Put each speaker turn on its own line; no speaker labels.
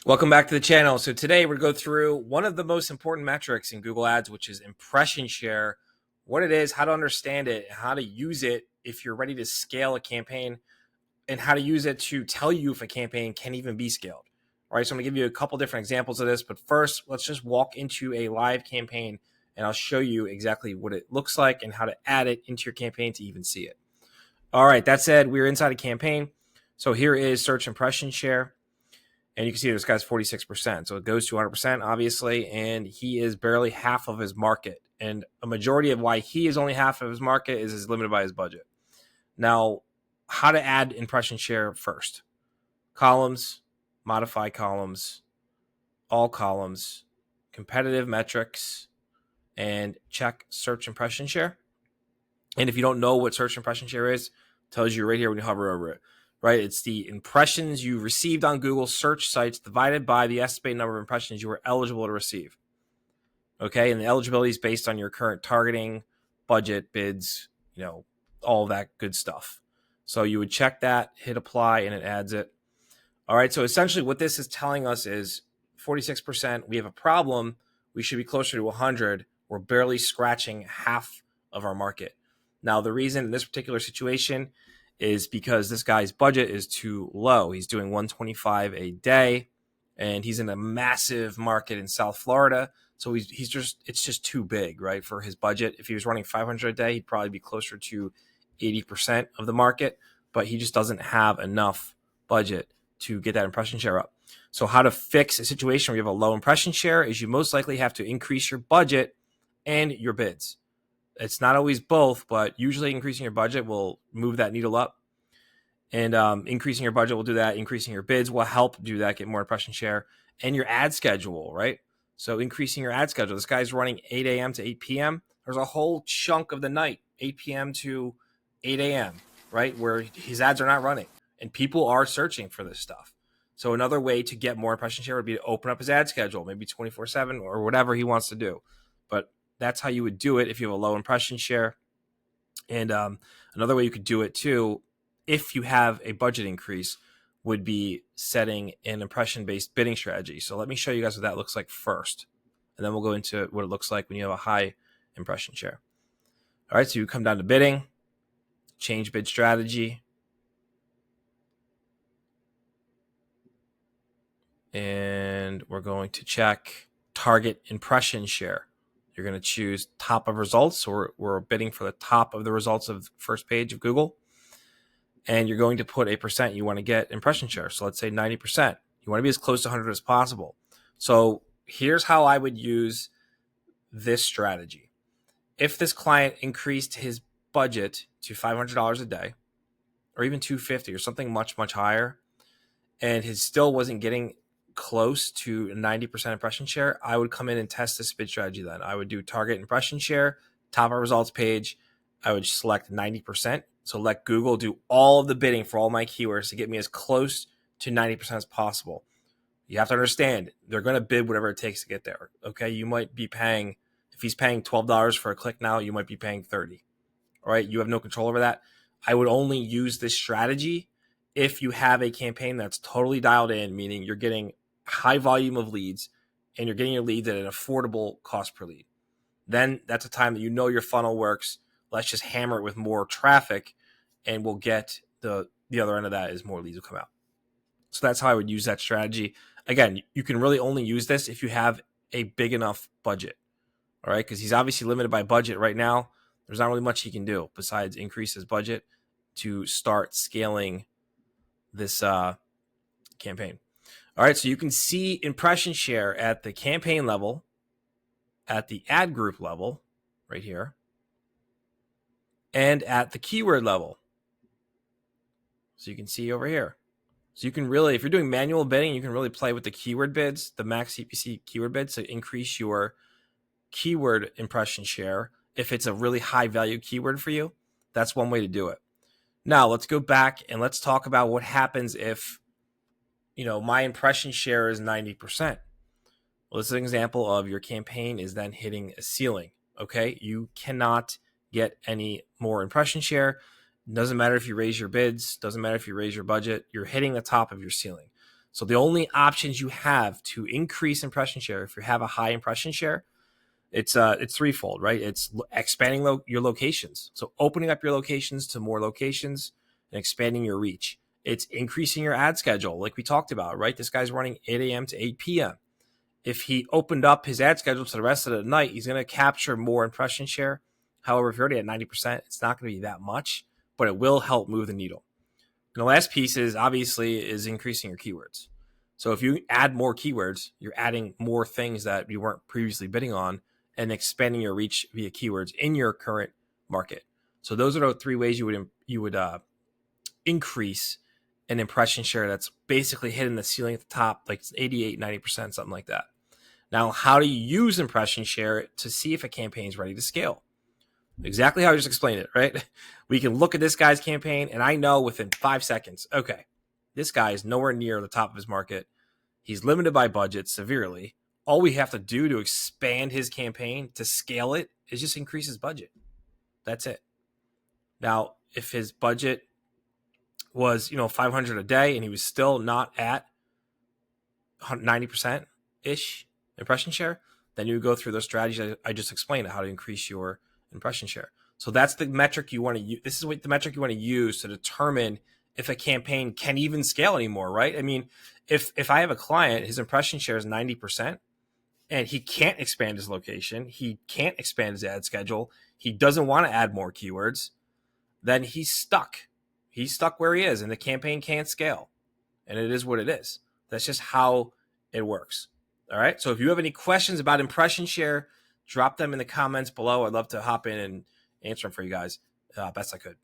Welcome back to the channel. So today we're going to go through one of the most important metrics in Google Ads, which is impression share, what it is, how to understand it, how to use it if you're ready to scale a campaign, and how to use it to tell you if a campaign can even be scaled. All right, so I'm going to give you a couple different examples of this, but first, let's just walk into a live campaign and I'll show you exactly what it looks like and how to add it into your campaign to even see it. All right, that said, we're inside a campaign. So here is search impression share. And you can see this guy's 46%. So it goes to 100%, obviously, and he is barely half of his market. And a majority of why he is only half of his market is limited by his budget. Now, how to add impression share first. Columns, modify columns, all columns, competitive metrics, and check search impression share. And if you don't know what search impression share is, it tells you right here when you hover over it. Right, it's the impressions you received on Google search sites divided by the estimated number of impressions you were eligible to receive. Okay, and the eligibility is based on your current targeting, budget, bids, all that good stuff. So you would check that, hit apply, and it adds it. All right, so essentially what this is telling us is 46%, we have a problem. We should be closer to 100. We're barely scratching half of our market. Now, the reason in this particular situation is because this guy's budget is too low. He's doing 125 a day, and he's in a massive market in South Florida. So it's just too big, right, for his budget. If he was running 500 a day, he'd probably be closer to 80% of the market, but he just doesn't have enough budget to get that impression share up. So how to fix a situation where you have a low impression share is you most likely have to increase your budget and your bids. It's not always both, but usually increasing your budget will move that needle up. And increasing your budget will do that. Increasing your bids will help do that, get more impression share. And your ad schedule, right? So increasing your ad schedule. This guy's running 8 a.m. to 8 p.m. There's a whole chunk of the night, 8 p.m. to 8 a.m., right, where his ads are not running. And people are searching for this stuff. So another way to get more impression share would be to open up his ad schedule, maybe 24/7 or whatever he wants to do. But that's how you would do it if you have a low impression share. And another way you could do it too, if you have a budget increase, would be setting an impression-based bidding strategy. So let me show you guys what that looks like first. And then we'll go into what it looks like when you have a high impression share. All right, so you come down to bidding, change bid strategy. And we're going to check target impression share. You're going to choose top of results. So we're bidding for the top of the results of the first page of Google. And you're going to put a percent you want to get impression share. So let's say 90%. You want to be as close to 100 as possible. So here's how I would use this strategy. If this client increased his budget to $500 a day, or even $250 or something much, much higher, and his still wasn't getting close to 90% impression share, I would come in and test this bid strategy then. I would do target impression share, top of results page. I would select 90%. So let Google do all of the bidding for all my keywords to get me as close to 90% as possible. You have to understand, they're going to bid whatever it takes to get there. Okay, you might be paying, if he's paying $12 for a click now, you might be paying $30. All right, you have no control over that. I would only use this strategy if you have a campaign that's totally dialed in, meaning you're getting high volume of leads and you're getting your leads at an affordable cost per lead. Then that's a time that you know your funnel works. Let's just hammer it with more traffic and we'll get the other end of that is more leads will come out. So that's how I would use that strategy. Again, you can really only use this if you have a big enough budget. All right, because he's obviously limited by budget right now. There's not really much he can do besides increase his budget to start scaling this campaign. All right, so you can see impression share at the campaign level, at the ad group level, right here, and at the keyword level. So you can see over here. So you can really, if you're doing manual bidding, you can really play with the keyword bids, the max CPC keyword bids to increase your keyword impression share. If it's a really high value keyword for you, that's one way to do it. Now let's go back and let's talk about what happens if, my impression share is 90%. Well, this is an example of your campaign is then hitting a ceiling. Okay, you cannot get any more impression share. Doesn't matter if you raise your bids, doesn't matter if you raise your budget, you're hitting the top of your ceiling. So the only options you have to increase impression share, if you have a high impression share, it's threefold, right? It's expanding your locations. So opening up your locations to more locations and expanding your reach. It's increasing your ad schedule, like we talked about, right? This guy's running 8 a.m. to 8 p.m. If he opened up his ad schedule to the rest of the night, he's going to capture more impression share. However, if you're already at 90%, it's not going to be that much, but it will help move the needle. And the last piece is increasing your keywords. So if you add more keywords, you're adding more things that you weren't previously bidding on and expanding your reach via keywords in your current market. So those are the three ways you would increase an impression share that's basically hitting the ceiling at the top, like 88, 90%, something like that. Now, how do you use impression share to see if a campaign is ready to scale? Exactly how I just explained it, right? We can look at this guy's campaign, and I know within 5 seconds, okay, this guy is nowhere near the top of his market. He's limited by budget severely. All we have to do to expand his campaign, to scale it, is just increase his budget. That's it. Now, if his budget was, $500 a day and he was still not at 90%-ish impression share, then you would go through those strategies I just explained, how to increase your impression share. So that's the metric you want to use. This is what the metric you want to use to determine if a campaign can even scale anymore, right? I mean, if I have a client, his impression share is 90%, and he can't expand his location, he can't expand his ad schedule, he doesn't want to add more keywords, then he's stuck. He's stuck where he is, and the campaign can't scale. And it is what it is. That's just how it works. All right. So if you have any questions about impression share, drop them in the comments below. I'd love to hop in and answer them for you guys best I could.